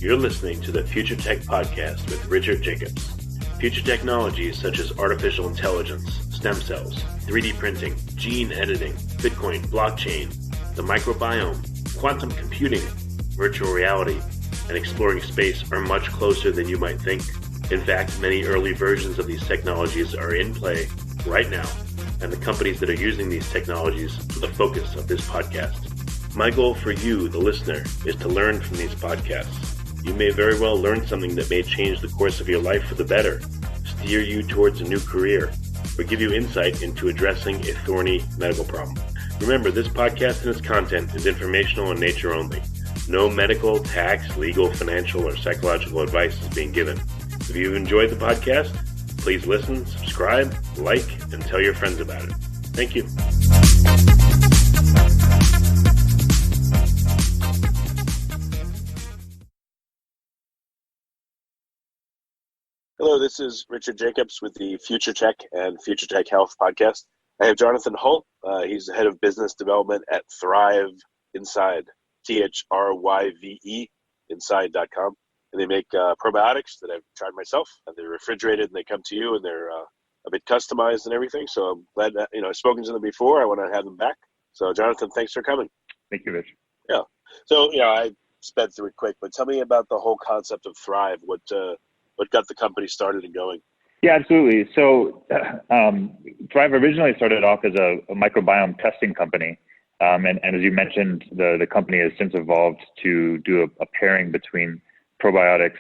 You're listening to the Future Tech Podcast with Richard Jacobs. Future technologies such as artificial intelligence, stem cells, 3D printing, gene editing, Bitcoin, blockchain, the microbiome, quantum computing, virtual reality, and exploring space are much closer than you might think. In fact, many early versions of these technologies are in play right now, and the companies that are using these technologies are the focus of this podcast. My goal for you, the listener, is to learn from these podcasts. You may very well learn something that may change the course of your life for the better, steer you towards a new career, or give you insight into addressing a thorny medical problem. Remember, this podcast and its content is informational in nature only. No medical, tax, legal, financial, or psychological advice is being given. If you've enjoyed the podcast, please listen, subscribe, like, and tell your friends about it. Thank you. Hello, this is Richard Jacobs with the Future Tech and Future Tech Health podcast. I have Jonathan Hull. He's the head of business development at Thryve Inside, Thryve, inside.com. And they make probiotics that I've tried myself. They're refrigerated and they come to you and they're a bit customized and everything. So I'm glad that, I've spoken to them before. I want to have them back. So Jonathan, thanks for coming. Thank you, Rich. Yeah. So, I sped through it quick, but tell me about the whole concept of Thryve. What got the company started and going? Yeah, absolutely. So Thryve originally started off as a microbiome testing company. And as you mentioned, the company has since evolved to do a pairing between probiotics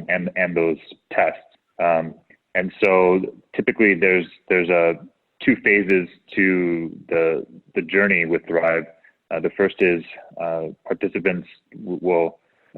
and those tests. And so typically there's two phases to the journey with Thryve. The first is participants will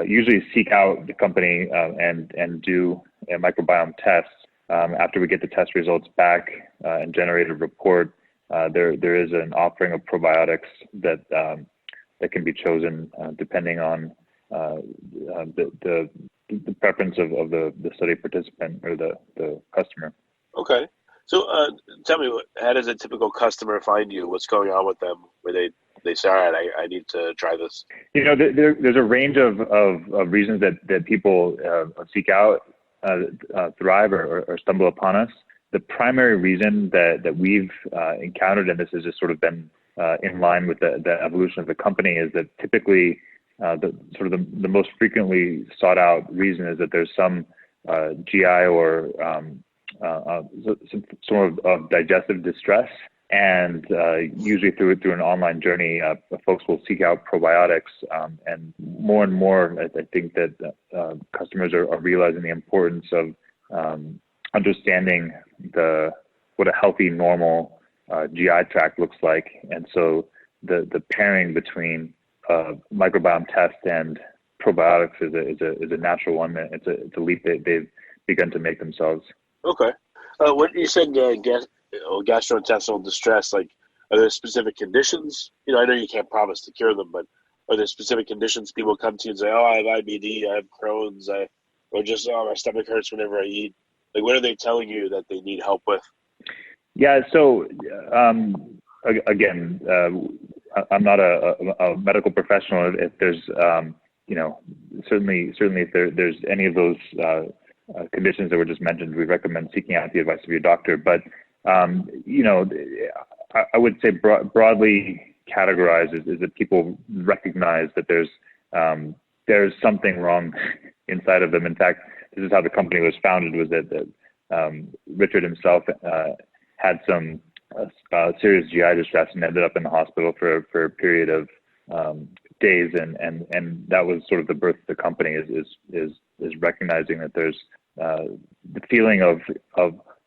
usually seek out the company and do a microbiome test. After we get the test results back and generate a report, there is an offering of probiotics that can be chosen depending on the preference of the study participant or the customer. Okay. So tell me, how does a typical customer find you? What's going on with them where they say, all right, I need to try this? There's a range of reasons that people seek out Thryve or stumble upon us. The primary reason that we've encountered, and this has just sort of been in line with the evolution of the company, is that typically the most frequently sought out reason is that there's some GI or some sort of digestive distress, and usually through an online journey, folks will seek out probiotics, and more, I think that customers are realizing the importance of understanding what a healthy, normal GI tract looks like, and so the pairing between microbiome test and probiotics is a natural one. It's a leap they've begun to make themselves. Okay. What you said, gastrointestinal distress, are there specific conditions? I know you can't promise to cure them, but are there specific conditions people come to you and say, oh, I have IBD, I have Crohn's, or just, my stomach hurts whenever I eat? What are they telling you that they need help with? Yeah, so again, I'm not a medical professional. If there's, certainly if there's any of those conditions that were just mentioned, we recommend seeking out the advice of your doctor. But, I would say broadly categorized is that people recognize that there's something wrong inside of them. In fact, this is how the company was founded, was that Richard himself had some serious GI distress and ended up in the hospital for a period of days, and that was sort of the birth of the company, is recognizing that there's the feeling of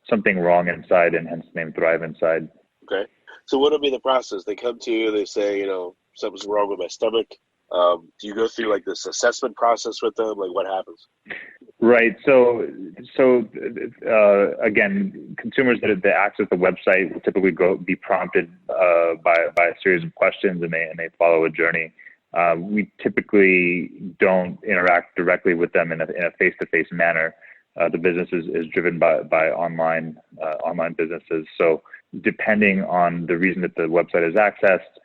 something wrong inside, and hence the name Thryve Inside. Okay. So what will be the process? They come to you, they say, something's wrong with my stomach. Do you go through this assessment process with them? What happens? Right. So again, consumers that access the website will typically be prompted by a series of questions, and they follow a journey. We typically don't interact directly with them in a face-to-face manner. The business is driven by online businesses. So depending on the reason that the website is accessed,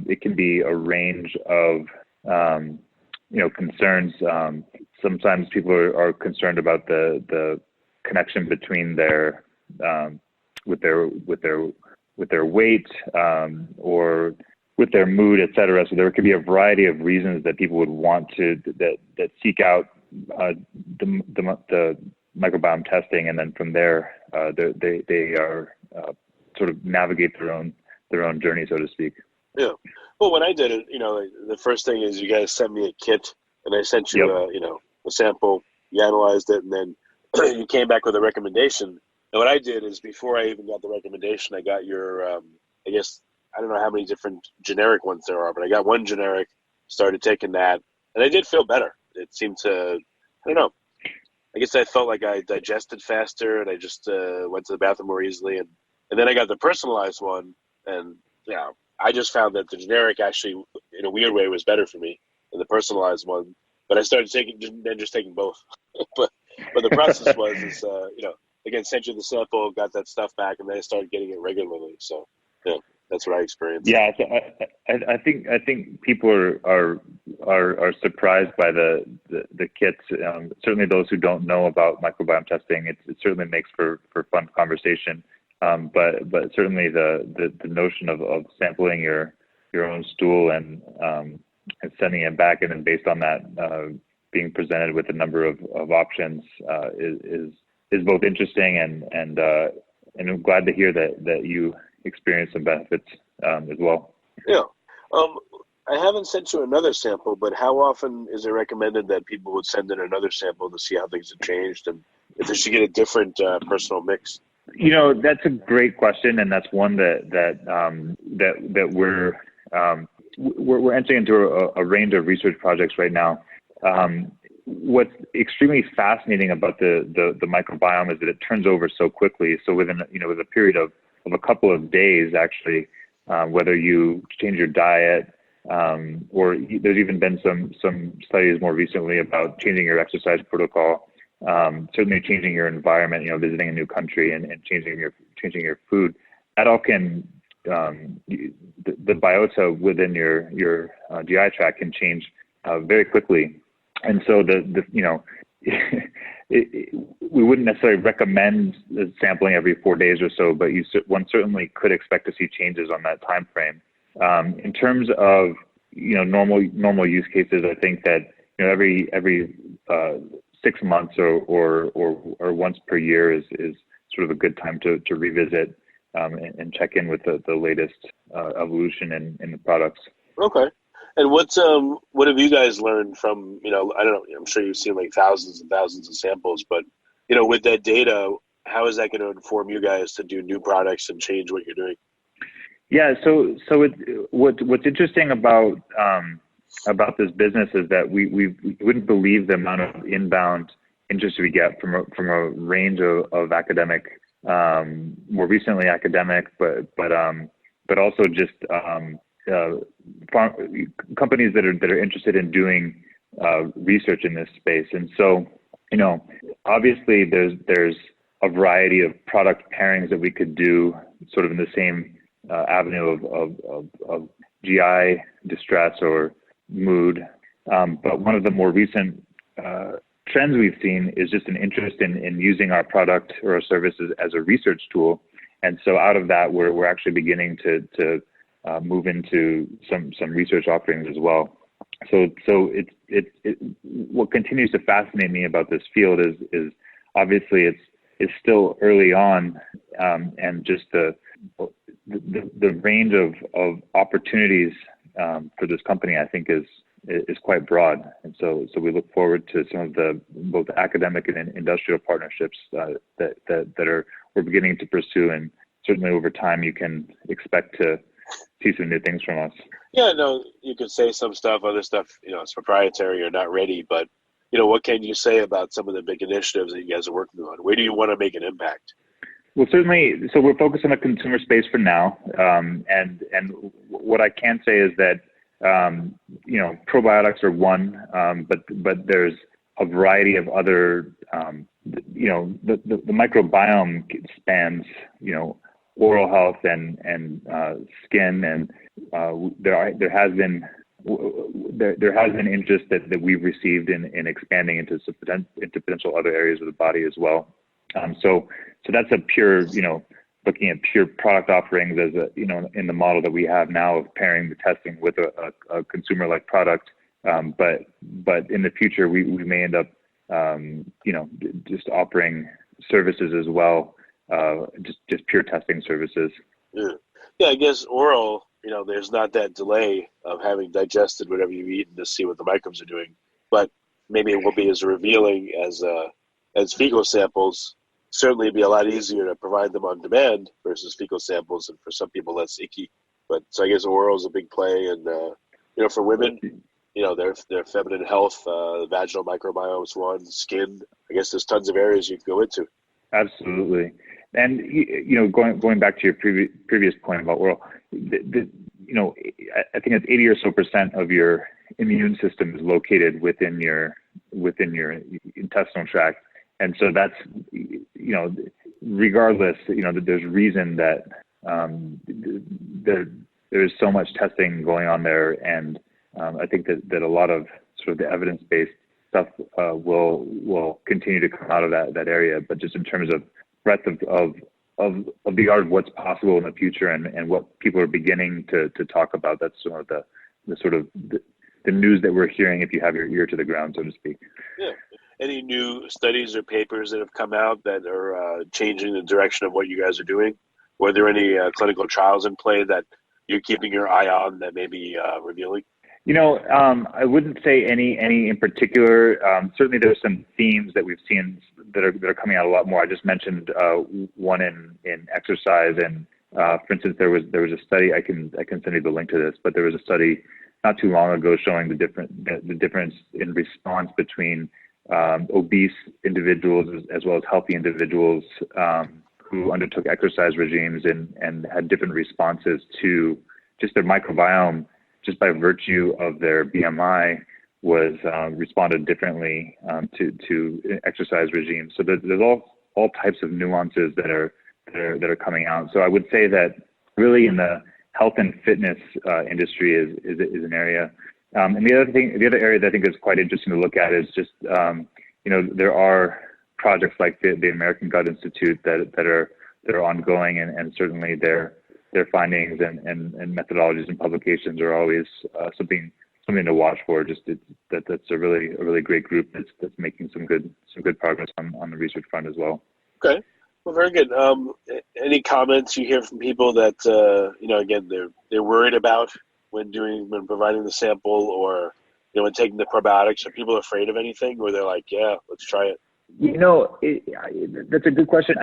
it can be a range of concerns. sometimes people are concerned about the connection between their with their weight or with their mood, et cetera. So there could be a variety of reasons that people would want to that seek out the microbiome testing, and then from there they are sort of navigate their own journey, so to speak. Yeah. Well, when I did it, the first thing is you guys sent me a kit, and I sent you a sample. You analyzed it, and then you came back with a recommendation. And what I did is, before I even got the recommendation, I got your I guess, I don't know how many different generic ones there are, but I got one generic, started taking that, and I did feel better. It seemed to, I don't know, I guess I felt like I digested faster, and I just went to the bathroom more easily. And then I got the personalized one, and I just found that the generic actually, in a weird way, was better for me than the personalized one. But I started taking both. but the process was again, sent you the sample, got that stuff back, and then I started getting it regularly. So that's what I experienced. Yeah, I think people are surprised by the kits. Certainly, those who don't know about microbiome testing, it certainly makes for fun conversation. But certainly the notion of sampling your own stool and sending it back, and then based on that being presented with a number of options is both interesting and I'm glad to hear that you experience some benefits as well. Yeah. I haven't sent you another sample, but how often is it recommended that people would send in another sample to see how things have changed, and if they should get a different personal mix? That's a great question, and that's one that we're entering into a range of research projects right now. What's extremely fascinating about the microbiome is that it turns over so quickly. So within with a period of a couple of days, actually, whether you change your diet, or there's even been some studies more recently about changing your exercise protocol. Certainly changing your environment, visiting a new country and changing your food, that all can, the biota within your GI tract can change very quickly. And so we wouldn't necessarily recommend sampling every 4 days or so, but one certainly could expect to see changes on that time frame. In terms of normal use cases, I think that every 6 months or once per year is sort of a good time to revisit and check in with the latest evolution in the products. Okay. And what have you guys learned from, I don't know, I'm sure you've seen like thousands and thousands of samples, but, with that data, how is that going to inform you guys to do new products and change what you're doing? Yeah. So what's interesting about this business is that we wouldn't believe the amount of inbound interest we get from a range of academic, more recently academic, but also just companies that are interested in doing research in this space. And so obviously there's a variety of product pairings that we could do sort of in the same avenue of GI distress or mood. But one of the more recent trends we've seen is just an interest in using our product or our services as a research tool. And so out of that, we're actually beginning to move into some research offerings as well. So what continues to fascinate me about this field is obviously it's still early on, and just the range of opportunities for this company, I think, is quite broad. And so we look forward to some of the both academic and industrial partnerships that we're beginning to pursue, and certainly over time you can expect to see some new things from us. Yeah, no, you could say some stuff, other stuff, it's proprietary or not ready, but what can you say about some of the big initiatives that you guys are working on? Where do you want to make an impact? Well, certainly, so we're focused on the consumer space for now. And what I can say is that, probiotics are one, but there's a variety of other, the microbiome spans, oral health and skin. And there has been, there has been interest that we've received in expanding into potential other areas of the body as well. So that's a pure, looking at pure product offerings as in the model that we have now of pairing the testing with a consumer-like product. But in the future, we may end up, just offering services as well, just pure testing services. Yeah, I guess oral, there's not that delay of having digested whatever you've eaten to see what the microbes are doing, but maybe it will be as revealing as fecal samples. Certainly it'd be a lot easier to provide them on demand versus fecal samples, and for some people that's icky. But so I guess oral is a big play, and for women, their feminine health, the vaginal microbiome is one, skin. I guess there's tons of areas you can go into. Absolutely. And going back to your previous point about oral, I think it's 80 or so % of your immune system is located within your intestinal tract, and so that's regardless, there's reason that there is so much testing going on there, and I think that a lot of sort of the evidence-based stuff will continue to come out of that area, but just in terms of breadth of the art of what's possible in the future and what people are beginning to talk about. That's sort of the news that we're hearing if you have your ear to the ground, so to speak. Yeah. Any new studies or papers that have come out that are changing the direction of what you guys are doing? Were there any clinical trials in play that you're keeping your eye on that may be revealing? I wouldn't say any in particular. Certainly there's some themes that we've seen that are coming out a lot more. I just mentioned one in exercise, and for instance, there was a study. I can send you the link to this, but there was a study not too long ago showing the difference in response between obese individuals as well as healthy individuals who undertook exercise regimes and had different responses to just their microbiome, just by virtue of their BMI, was responded differently to exercise regimes. So there's all types of nuances that are coming out. So I would say that really in the health and fitness industry is an area. And the other area that I think is quite interesting to look at is just there are projects like the American Gut Institute that are ongoing, and certainly their findings and methodologies and publications are always something to watch for. That's a really great group that's making some good progress on the research front as well. Okay, well, very good. Any comments you hear from people that again they're worried about when providing the sample, or when taking the probiotics? Are people afraid of anything, or they're like, yeah, let's try it? That's a good question.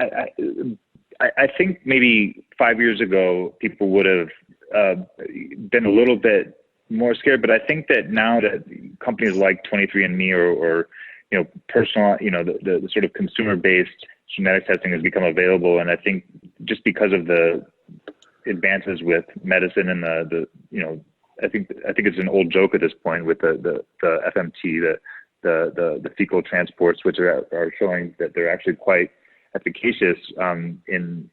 I think maybe 5 years ago, people would have been a little bit more scared, but I think that now that companies like 23andMe or personal, the sort of consumer-based genetic testing has become available, and I think just because of the advances with medicine and I think it's an old joke at this point with the FMT, the fecal transports, which are showing that they're actually quite efficacious in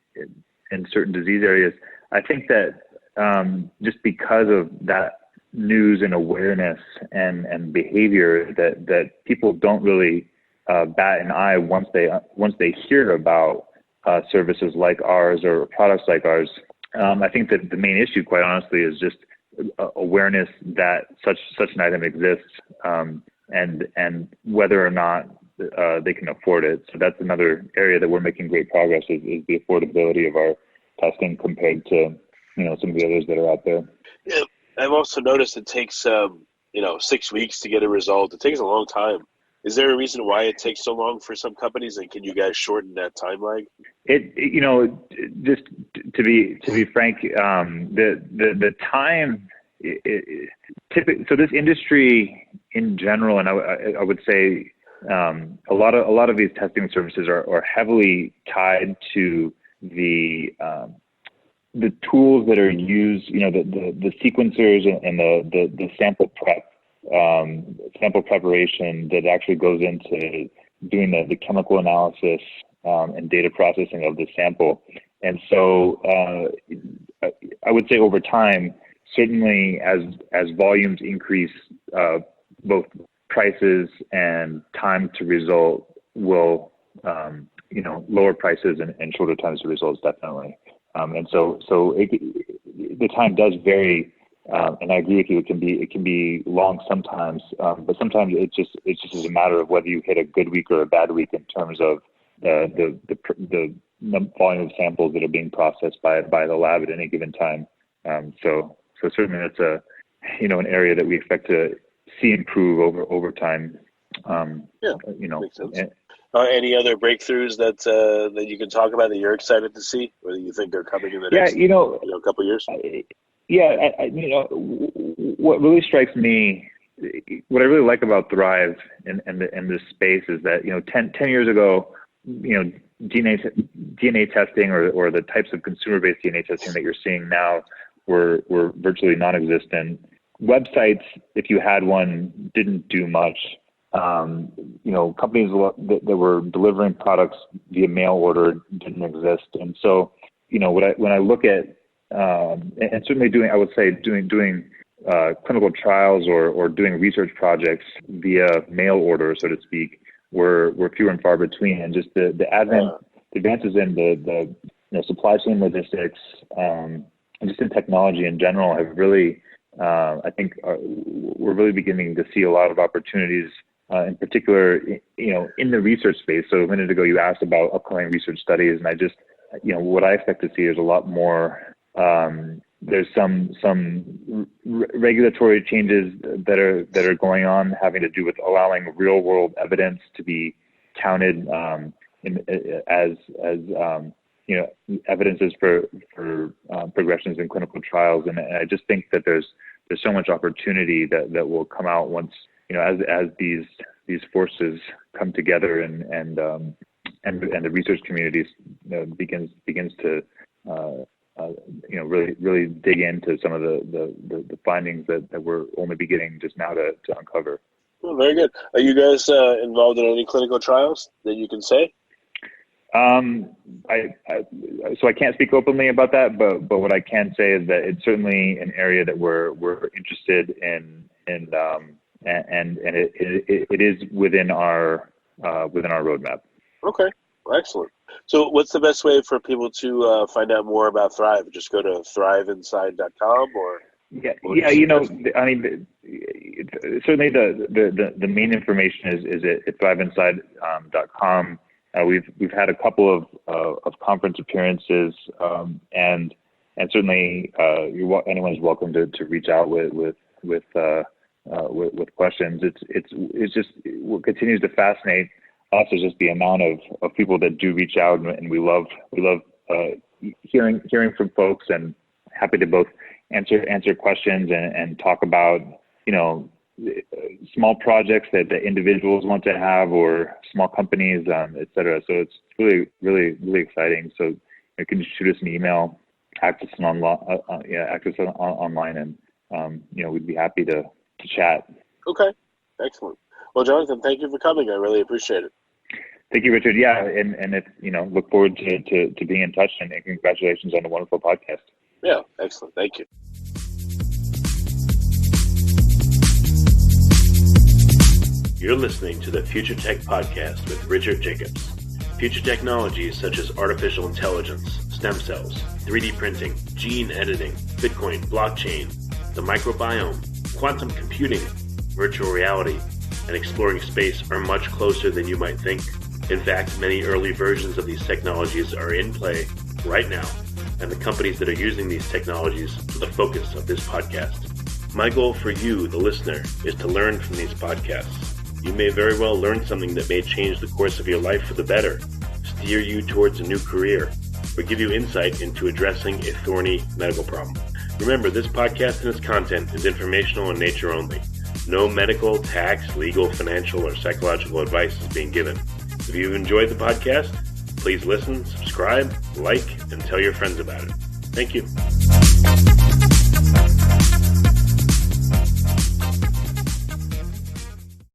certain disease areas. I think that just because of that news and awareness and behavior, that people don't really bat an eye once they hear about services like ours or products like ours. I think that the main issue, quite honestly, is just awareness that such an item exists, and whether or not they can afford it. So that's another area that we're making great progress is the affordability of our testing compared to some of the others that are out there. Yeah, I've also noticed it takes 6 weeks to get a result. It takes a long time. Is there a reason why it takes so long for some companies, and can you guys shorten that time lag? Just to be frank, the time. So this industry in general, and I would say a lot of these testing services are heavily tied to the tools that are used, the sequencers and the sample preparation that actually goes into doing the chemical analysis and data processing of the sample. And so I would say over time, certainly as volumes increase, both prices and time to result will, lower prices and shorter times to results, definitely. And so the time does vary. And I agree with you. It can be long sometimes, but sometimes it just is a matter of whether you hit a good week or a bad week in terms of the volume of samples that are being processed by the lab at any given time. So certainly that's an area that we expect to see improve over time. Makes sense. Any other breakthroughs that you can talk about that you're excited to see, or that you think are coming in the next couple of years? What really strikes me, what I really like about Thryve and this space is that 10 years ago, DNA testing or the types of consumer-based DNA testing that you're seeing now were virtually non-existent. Websites, if you had one, didn't do much. Companies that were delivering products via mail order didn't exist. And so, when I look at, and certainly doing clinical trials or doing research projects via mail order, so to speak, were fewer and far between. And just the advances in the supply chain logistics, and just in technology in general have really, I think we're really beginning to see a lot of opportunities, in particular, in the research space. So a minute ago, you asked about upcoming research studies, and I just, what I expect to see is a lot more. There's some regulatory changes that are going on, having to do with allowing real world evidence to be counted as evidences for progressions in clinical trials, and I just think that there's so much opportunity that will come out once as these forces come together and the research community begins to really dig into some of the findings that we're only beginning just now to uncover. Well, very good. Are you guys involved in any clinical trials that you can say? So I can't speak openly about that, but what I can say is that it's certainly an area that we're interested in, and it is within our roadmap. Okay, well, excellent. So what's the best way for people to find out more about Thryve? Just go to thryveinside.com or? Certainly the main information is at thryveinside.com. We've had a couple of conference appearances, and certainly anyone's welcome to reach out with questions. It's just what continues to fascinate us is just the amount of people that do reach out, and we love hearing from folks, and happy to both answer questions and talk about small projects that the individuals want to have, or small companies, et cetera. So it's really, really, really exciting. So you can shoot us an email, access online, and we'd be happy to chat. Okay, excellent. Well, Jonathan, thank you for coming. I really appreciate it. Thank you, Richard. Yeah, and if look forward to being in touch, and congratulations on the wonderful podcast. Yeah, excellent. Thank you. You're listening to the Future Tech Podcast with Richard Jacobs. Future technologies such as artificial intelligence, stem cells, 3D printing, gene editing, Bitcoin, blockchain, the microbiome, quantum computing, virtual reality, and exploring space are much closer than you might think. In fact, many early versions of these technologies are in play right now, and the companies that are using these technologies are the focus of this podcast. My goal for you, the listener, is to learn from these podcasts. You may very well learn something that may change the course of your life for the better, steer you towards a new career, or give you insight into addressing a thorny medical problem. Remember, this podcast and its content is informational in nature only. No medical, tax, legal, financial, or psychological advice is being given. If you enjoyed the podcast, please listen, subscribe, like, and tell your friends about it. Thank you.